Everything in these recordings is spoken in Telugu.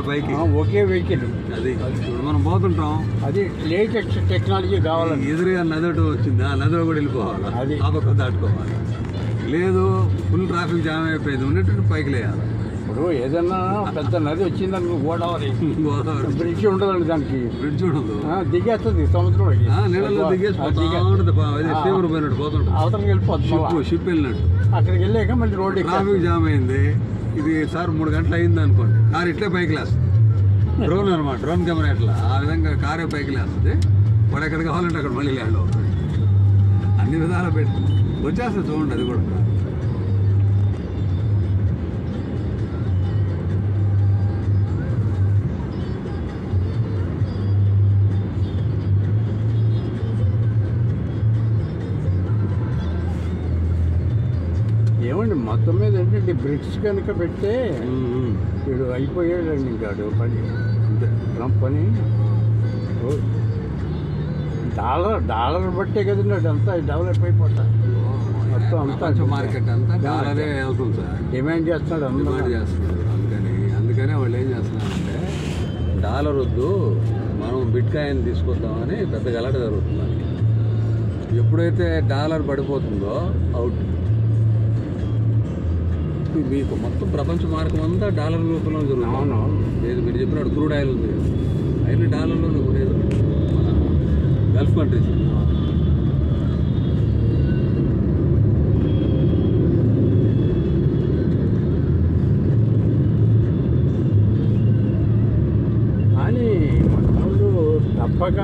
పైకి ఒకే వెహికల్ అది మనం పోతుంటాం. అది లేటెస్ట్ టెక్నాలజీ కావాలని ఎదురుగా నది ఒకటి వచ్చింది, ఆ నదిలో కూడా వెళ్ళిపోవాలి, అది ఆ పక్క దాటుకోవాలి. లేదు ఫుల్ ట్రాఫిక్ జామ్ అయిపోయింది ఉన్నట్టు పైకి లేయాలి. ఇప్పుడు ఏదన్నా పెద్ద నది వచ్చిందని గోదావరి బ్రిడ్జ్ ఉండదండి, దానికి బ్రిడ్జ్ ఉండదు, దిగేస్తుంది సముద్రంలో, నీళ్ళలో దిగేసి ఫీవర్ పోయినట్టు పోతుంటుంది, అవతలకి వెళ్ళిపోతుంది, షిప్ వెళ్ళినట్టు. అక్కడికి వెళ్ళాక మళ్ళీ రోడ్ ట్రాఫిక్ జామ్ అయింది. ఇది సార్ 3 గంటలు అయింది అనుకోండి, కారు ఇట్లే పైకి లేస్తుంది. డ్రోన్ అనమాట, డ్రోన్ కెమెరా ఎట్లా ఆ విధంగా కారే పైకి లేస్తుంది. వాడు ఎక్కడ కావాలంటే అక్కడ మళ్ళీ ల్యాండ్ అవుతుంది. అన్ని విధాలు పెట్టి వచ్చేస్తుంది చూడండి. అది కూడా ఏమండి మొత్తం మీద ఏంటంటే బ్రిడ్జ్ కనుక పెడితే వీడు అయిపోయాడండి. ఇంకా పని ట్రంప్ పని డాలర్ బట్టే కదండి అదంతా డెవలప్ అయిపోతా. మొత్తం అంతా మార్కెట్ అంతా డాలరే వెళ్తుంది సార్, డిమాండ్ చేస్తున్నాడు, డిమాండ్ చేస్తున్నాడు. అందుకనే వాళ్ళు ఏం చేస్తున్నారంటే డాలర్ వద్దు, మనం బిట్ కాయిన్ తీసుకొద్దామని పెద్ద గలాట జరుగుతుంది. ఎప్పుడైతే డాలర్ పడిపోతుందో అవుట్. మీకు మొత్తం ప్రపంచ మార్గం అంతా డాలర్ రూపంలో జరుగుతుంది. లేదు మీరు చెప్పినట్టు క్రూడ్ ఆయిల్ ఉంది, అయినా డాలర్లోనే ఉండేది మన గల్ఫ్ కంట్రీస్. కానీ మన వాళ్ళు తప్పక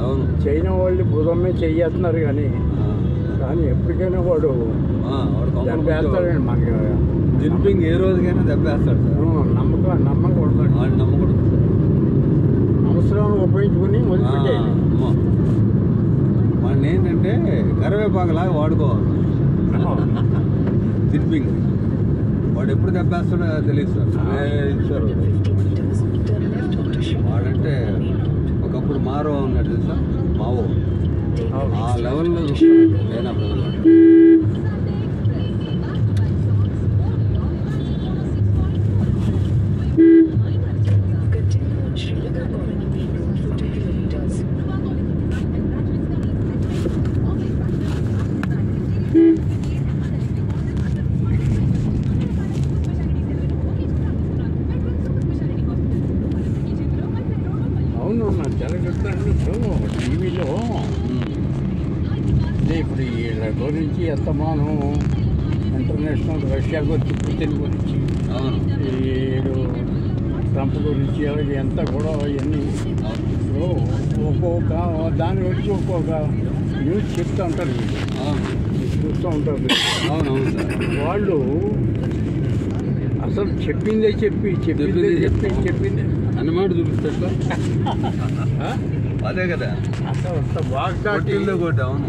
అవును చైనా వాళ్ళు భుజమే చెయ్యేస్తున్నారు, కానీ ఎప్పటికైనా వాడు దెబ్బేస్తాడండి మనకి. జిన్పింగ్ ఏ రోజుకైనా దెబ్బేస్తాడు సార్, నమ్మకూడదు, వాళ్ళు నమ్మకూడదు. అవసరాన్ని ఉపయోగించుకుని మొదలుపెట్టాయి. వాడిని ఏంటంటే కరివేపాకులాగా వాడుకోవాలి. జిన్పింగ్ వాడు ఎప్పుడు దెబ్బేస్తాడో తెలియదు సార్. వాడంటే ఒకప్పుడు మారో ఉన్నాడు తెలుసా, మావో, ఆ లెవెల్లో చూస్తున్నాడు చైనా ప్రజలు. అవును, నాకు జరగదు టీవీలో. అదే ఇప్పుడు వీళ్ళ గురించి ఎంతమానం ఇంటర్నేషనల్ రష్యా గురించి, పుతిన్ గురించి, వీడు ట్రంప్ గురించి అలాగే ఎంత కూడా అవన్నీ ఒక్కొక్క దాని గురించి ఒక్కొక్క న్యూస్ చెప్తూ ఉంటారు, చూస్తూ ఉంటారు. అవునవును సార్, వాళ్ళు అసలు చెప్పిందే చెప్పిందే అన్నమాట చూపిస్తా. అదే కదా అసలు అంత బాగా అవును.